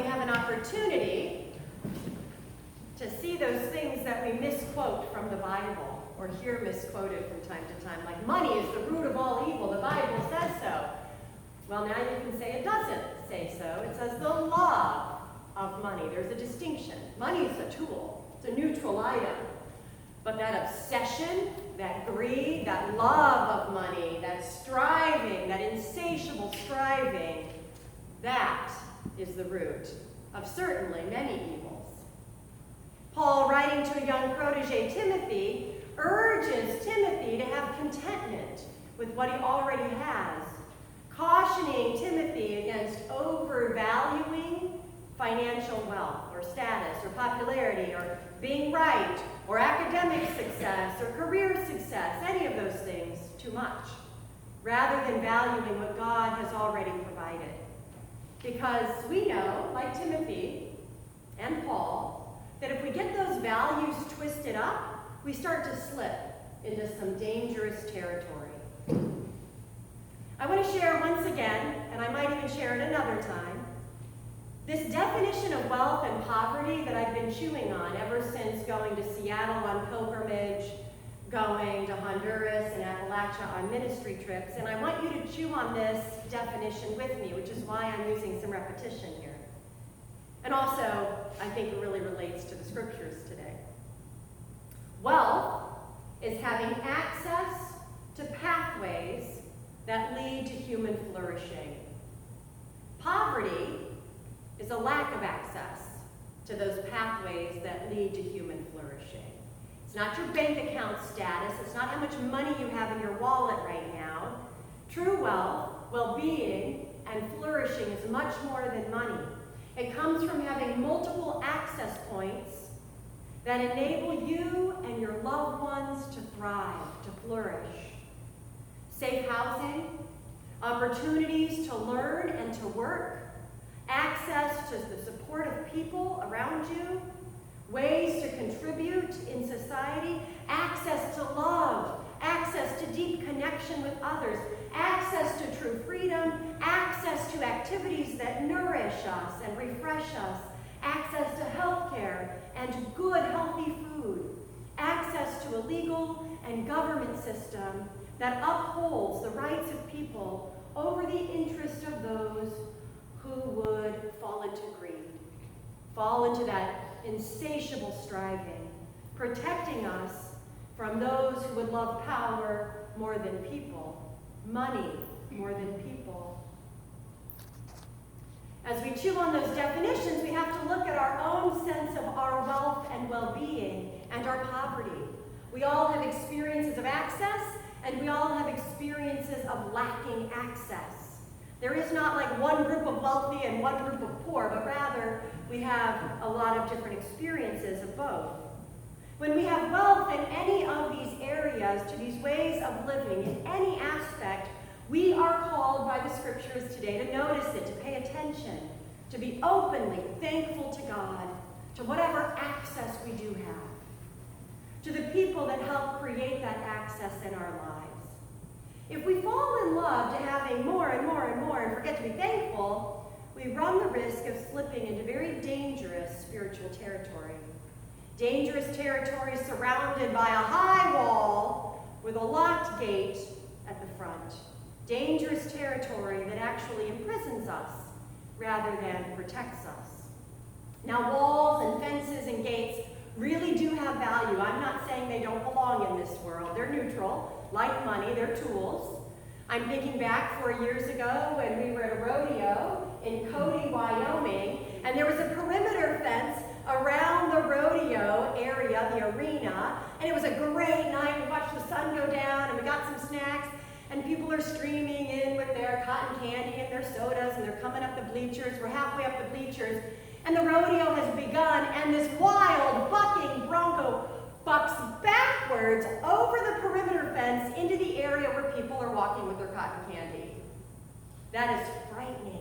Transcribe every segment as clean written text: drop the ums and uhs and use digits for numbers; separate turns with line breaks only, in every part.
we have an opportunity to see those things that we misquote from the Bible or hear misquoted from time to time, like money is the root of all evil, the Bible says so. Well, now you can say it doesn't say so. It says the love of money. There's a distinction. Money is a tool. It's a neutral item. But that obsession, that greed, that love of money, that striving, that insatiable striving, that is the root of certainly many evils. Paul, writing to a young protege, Timothy, urges Timothy to have contentment with what he already has, cautioning Timothy against overvaluing financial wealth or status or popularity or being right or academic success or career success, any of those things, too much, rather than valuing what God has already provided. Because we know, like Timothy and Paul, that if we get those values twisted up, we start to slip into some dangerous territory. I want to share once again, and I might even share it another time, this definition of wealth and poverty that I've been chewing on ever since going to Seattle on pilgrimage, going to Honduras and Appalachia on ministry trips, and I want you to chew on this definition with me, which is why I'm using some repetition here. And also, I think it really relates to the scriptures today. Wealth is having access to pathways that lead to human flourishing. Poverty is a lack of access to those pathways that lead to human flourishing. It's not your bank account status. It's not how much money you have in your wallet right now. True wealth, well-being, and flourishing is much more than money. It comes from having multiple access points that enable you and your loved ones to thrive, to flourish. Safe housing, opportunities to learn and to work, access to the support of people around you, ways to contribute in society, access to love, access to deep connection with others, access to true freedom, access to activities that nourish us and refresh us, access to health care and good, healthy food, access to a legal and government system that upholds the rights of people over the interest of those who would fall into greed, fall into that insatiable striving, protecting us from those who would love power more than people, money more than people. As we chew on those definitions, we have to look at our own sense of our wealth and well-being and our poverty. We all have experiences of access, and we all have experiences of lacking access. There is not like one group of wealthy and one group of poor, but rather we have a lot of different experiences of both. When we have wealth in any of these areas, to these ways of living, in any aspect, we are called by the scriptures today to notice it, to pay attention, to be openly thankful to God, to whatever access we do have, to the people that help create that access in our lives. If we fall in love to having more and more and more and forget to be thankful, we run the risk of slipping into very dangerous spiritual territory. Dangerous territory surrounded by a high wall with a locked gate at the front. Dangerous territory that actually imprisons us rather than protects us. Now, walls and fences and gates really do have value. I'm not saying they don't belong in this world. They're neutral, like money, they're tools. I'm thinking back 4 years ago when we were at a rodeo in Cody, Wyoming, and there was a perimeter fence around the rodeo area, the arena, and it was a great night. We watched the sun go down, and we got some snacks, and people are streaming in with their cotton candy and their sodas, and they're coming up the bleachers. We're halfway up the bleachers, and the rodeo has begun, and this wild, bucking bronco bucks backwards over the perimeter fence into the area where people are walking with their cotton candy. That is frightening.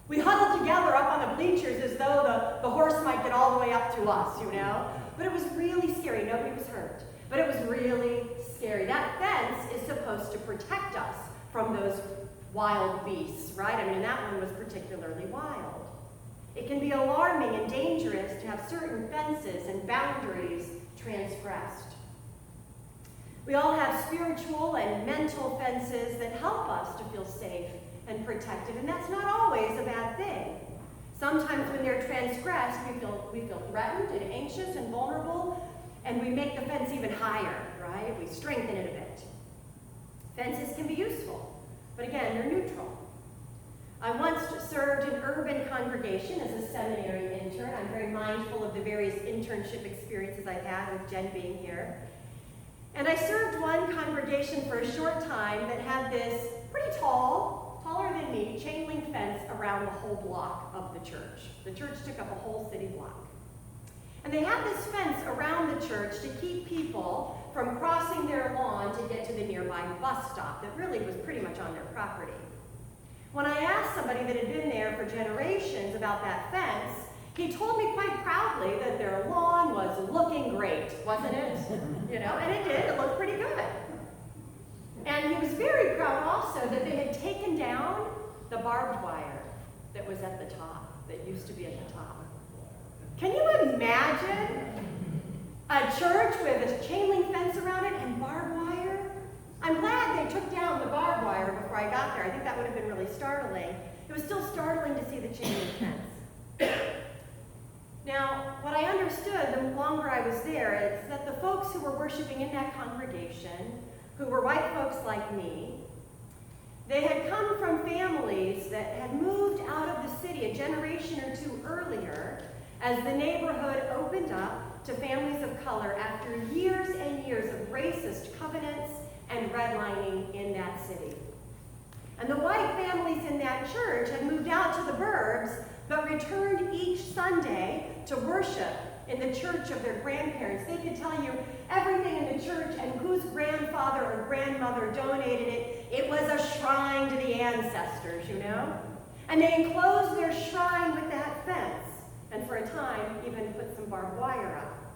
We huddled together up on the bleachers as though the horse might get all the way up to us, you know? But it was really scary. Nobody was hurt. But it was really scary. That fence is supposed to protect us from those wild beasts, right? I mean, that one was particularly wild. It can be alarming and dangerous to have certain fences and boundaries transgressed. We all have spiritual and mental fences that help us to feel safe and protected, and that's not always a bad thing. Sometimes when they're transgressed, we feel threatened and anxious and vulnerable, and we make the fence even higher, right? We strengthen it a bit. Fences can be useful, but again, they're neutral. I once served an urban congregation as a seminary intern. I'm very mindful of the various internship experiences I've had with Jen being here. And I served one congregation for a short time that had this pretty tall, taller than me, chain link fence around the whole block of the church. The church took up a whole city block. And they had this fence around the church to keep people from crossing their lawn to get to the nearby bus stop that really was pretty much on their property. When I asked somebody that had been there for generations about that fence, he told me quite proudly that their lawn was looking great, wasn't it? And it did. It looked pretty good. And he was very proud also that they had taken down the barbed wire that was at the top, that used to be at the top. Can you imagine a church with a chain link fence around it and barbed wire? I'm glad they took down the barbed wire before I got there. I think that would have been really startling. It was still startling to see the chain link fence. Now, what I understood the longer I was there is that the folks who were worshiping in that congregation, who were white folks like me, they had come from families that had moved out of the city a generation or two earlier as the neighborhood opened up to families of color after years and years of racist covenants and redlining in that city. And the white families in that church had moved out to the burbs, but returned each Sunday to worship in the church of their grandparents. They could tell you everything in the church and whose grandfather or grandmother donated it. It was a shrine to the ancestors, And they enclosed their shrine with that fence, and for a time even put some barbed wire up.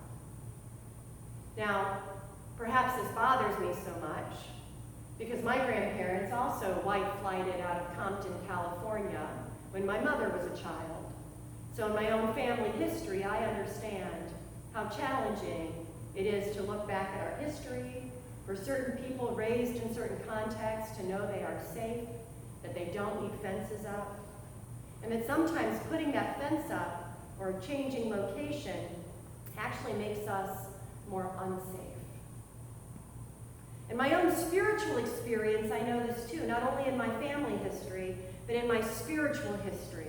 Now, perhaps this bothers me so much because my grandparents also white flighted out of Compton, California when my mother was a child. So in my own family history, I understand how challenging it is to look back at our history, for certain people raised in certain contexts to know they are safe, that they don't need fences up, and that sometimes putting that fence up or changing location actually makes us more unsafe. In my own spiritual experience, I know this too, not only in my family history, but in my spiritual history.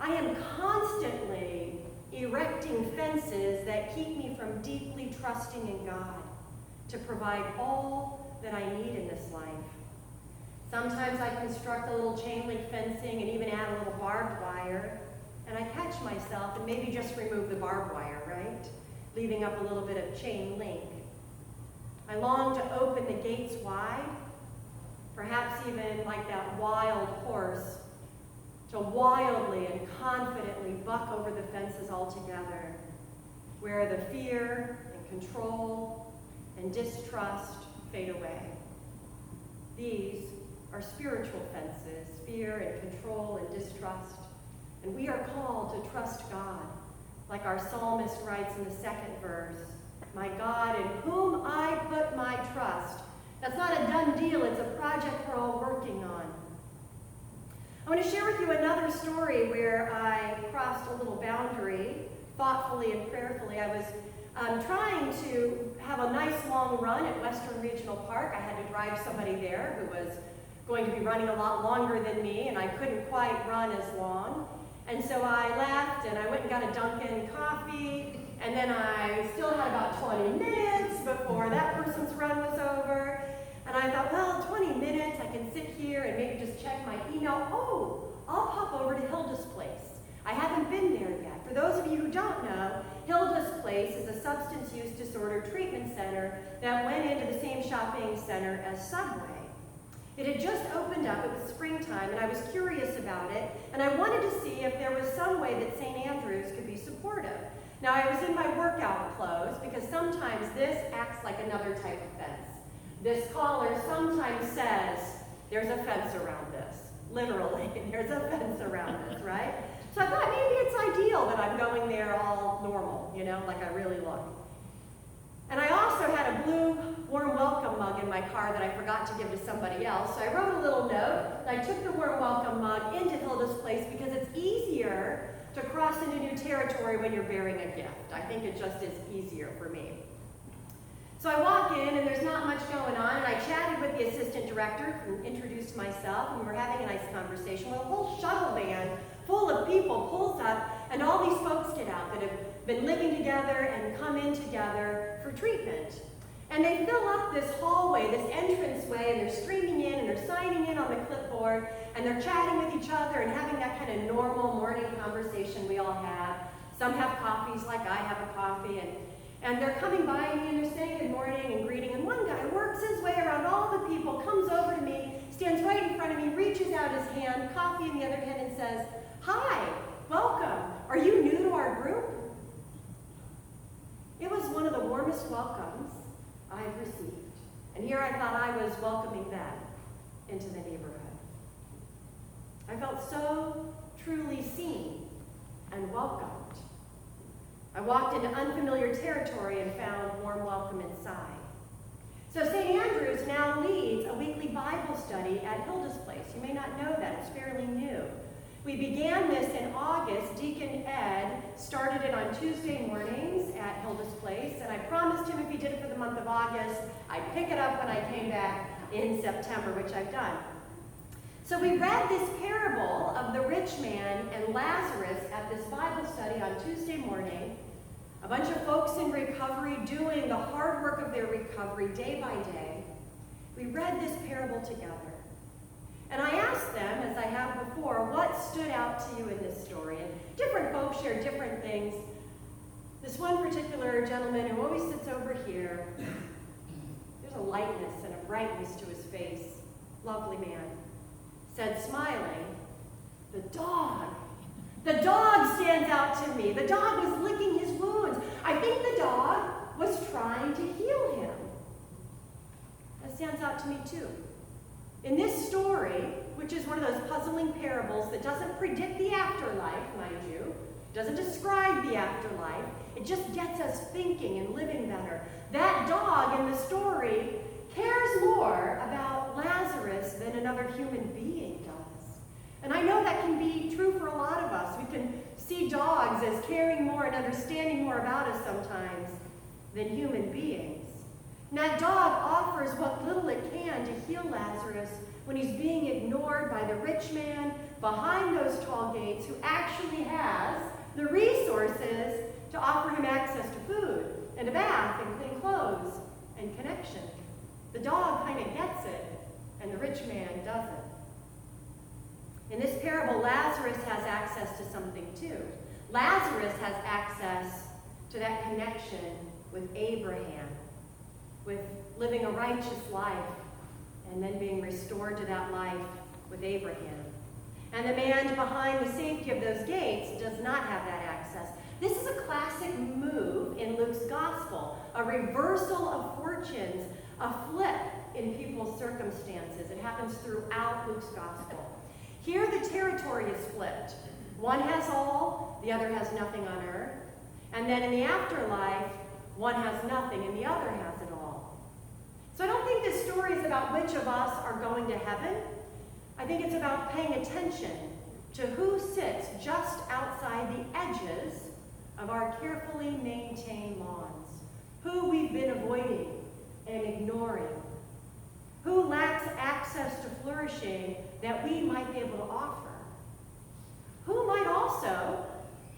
I am constantly erecting fences that keep me from deeply trusting in God to provide all that I need in this life. Sometimes I construct a little chain link fencing and even add a little barbed wire, and I catch myself and maybe just remove the barbed wire, right? Leaving up a little bit of chain link. I long to open the gates wide, perhaps even like that wild horse, to wildly and confidently buck over the fences altogether, where the fear and control and distrust fade away. These are spiritual fences, fear and control and distrust, and we are called to trust God, like our psalmist writes in the second verse, "My God, in whom I put my trust." That's not a done deal, it's a project we're all working on. I want to share with you another story where I crossed a little boundary, thoughtfully and prayerfully. I was trying to have a nice long run at Western Regional Park. I had to drive somebody there who was going to be running a lot longer than me, and I couldn't quite run as long. And so I left, and I went and got a Dunkin' coffee, and then I still had about 20 minutes before that person's run was over. And I thought, well, 20 minutes, I can sit here and maybe just check my email. Oh, I'll pop over to Hilda's Place. I haven't been there yet. For those of you who don't know, Hilda's Place is a substance use disorder treatment center that went into the same shopping center as Subway. It had just opened up, it was springtime, and I was curious about it, and I wanted to see if there was some way that St. Andrews could be supportive. Now, I was in my workout clothes because sometimes this acts like another type of fence. This collar sometimes says, there's a fence around this. Literally, there's a fence around this, right? So I thought maybe it's ideal that I'm going there all normal, like I really look. And I also had a blue warm welcome mug in my car that I forgot to give to somebody else. So I wrote a little note, and I took the warm welcome mug into Hilda's place because it's easier to cross into new territory when you're bearing a gift. I think it just is easier for me. So I walk in, and there's not much going on, and I chatted with the assistant director and introduced myself, and we were having a nice conversation. Well, a whole shuttle van full of people pulls up, and all these folks get out that have been living together and come in together for treatment. And they fill up this hallway, this entranceway, and they're streaming in, and they're signing in on the clipboard, and they're chatting with each other and having that kind of normal morning conversation we all have. Some have coffees like I have a coffee, and they're coming by me, and they're saying good morning and greeting, and one guy works his way around all the people, comes over to me, stands right in front of me, reaches out his hand, coffee in the other hand, and says, "Hi, welcome. Are you new to our group?" It was one of the warmest welcomes I've received. And here I thought I was welcoming them into the neighborhood. I felt so truly seen and welcomed. I walked into unfamiliar territory and found warm welcome inside. So St. Andrew's now leads a weekly Bible study at Hilda's place. You may not know that, it's fairly new. We began this in August. Deacon Ed started it on Tuesday mornings at Hilda's place, and I promised him if he did it for the month of August, I'd pick it up when I came back in September, which I've done. So we read this parable of the rich man and Lazarus at this Bible study on Tuesday morning. A bunch of folks in recovery doing the hard work of their recovery day by day. We read this parable together. And I asked them, as I have before, what stood out to you in this story? And different folks share different things. This one particular gentleman who always sits over here, there's a lightness and a brightness to his face. Lovely man. Said, smiling, "The dog. The dog stands out to me. The dog was licking his wounds. I think the dog was trying to heal him." That stands out to me too. In this story, which is one of those puzzling parables that doesn't predict the afterlife, mind you, doesn't describe the afterlife, it just gets us thinking and living better. That dog in the story cares more about Lazarus than another human being does. And I know that can be true for a lot of us. We can see dogs as caring more and understanding more about us sometimes than human beings. And that dog offers what little it can to heal Lazarus when he's being ignored by the rich man behind those tall gates who actually has the resources to offer him access to food and a bath and clean clothes and connection. The dog kind of gets it, and the rich man doesn't. In this parable, Lazarus has access to something too. Lazarus has access to that connection with Abraham, with living a righteous life and then being restored to that life with Abraham. And the man behind the safety of those gates does not have that access. This is a classic move in Luke's gospel, a reversal of fortunes, a flip in people's circumstances. It happens throughout Luke's gospel. Here the territory is flipped. One has all, the other has nothing on earth. And then in the afterlife, one has nothing and the other has it all. So I don't think this story is about which of us are going to heaven. I think it's about paying attention to who sits just outside the edges of our carefully maintained lawns, who we've been avoiding and ignoring, who lacks access to flourishing that we might be able to offer, who might also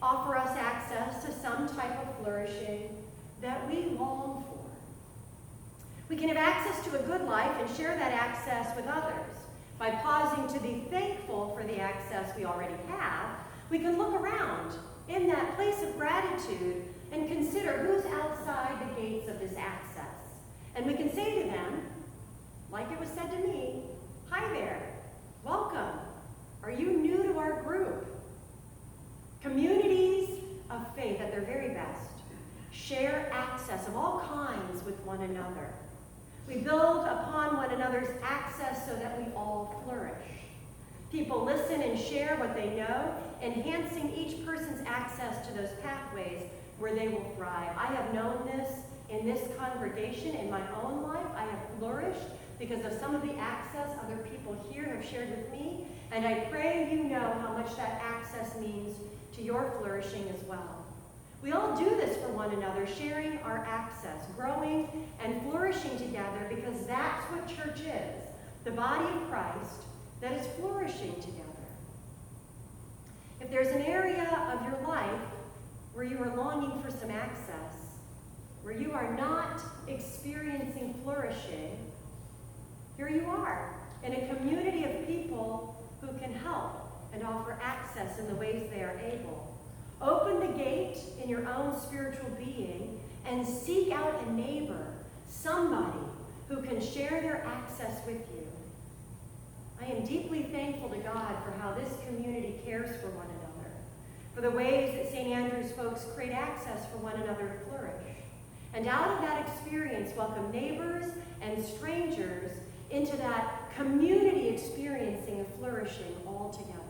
offer us access to some type of flourishing that we long for. We can have access to a good life and share that access with others. By pausing to be thankful for the access we already have, we can look around in that place of gratitude and consider who's outside the gates of this access. And we can say to them, like it was said to me, "Hi there, welcome. Are you new to our group?" Communities of faith at their very best share access of all kinds with one another. We build upon one another's access so that we all flourish. People listen and share what they know, enhancing each person's access to those pathways where they will thrive. I have known this in this congregation, in my own life. I have flourished because of some of the access other people here have shared with me, and I pray you know how much that access means to your flourishing as well. We all do this for one another, sharing our access, growing and flourishing together, because that's what church is, the body of Christ that is flourishing together. If there's an area of your life where you are longing for some access, where you are not experiencing flourishing, here you are in a community of people who can help and offer access in the ways they are able. Open the gate in your own spiritual being and seek out a neighbor, somebody who can share their access with you. I am deeply thankful to God for how this community cares for one another, for the ways that St. Andrew's folks create access for one another to flourish. And out of that experience, welcome neighbors and strangers into that community experiencing of flourishing all together.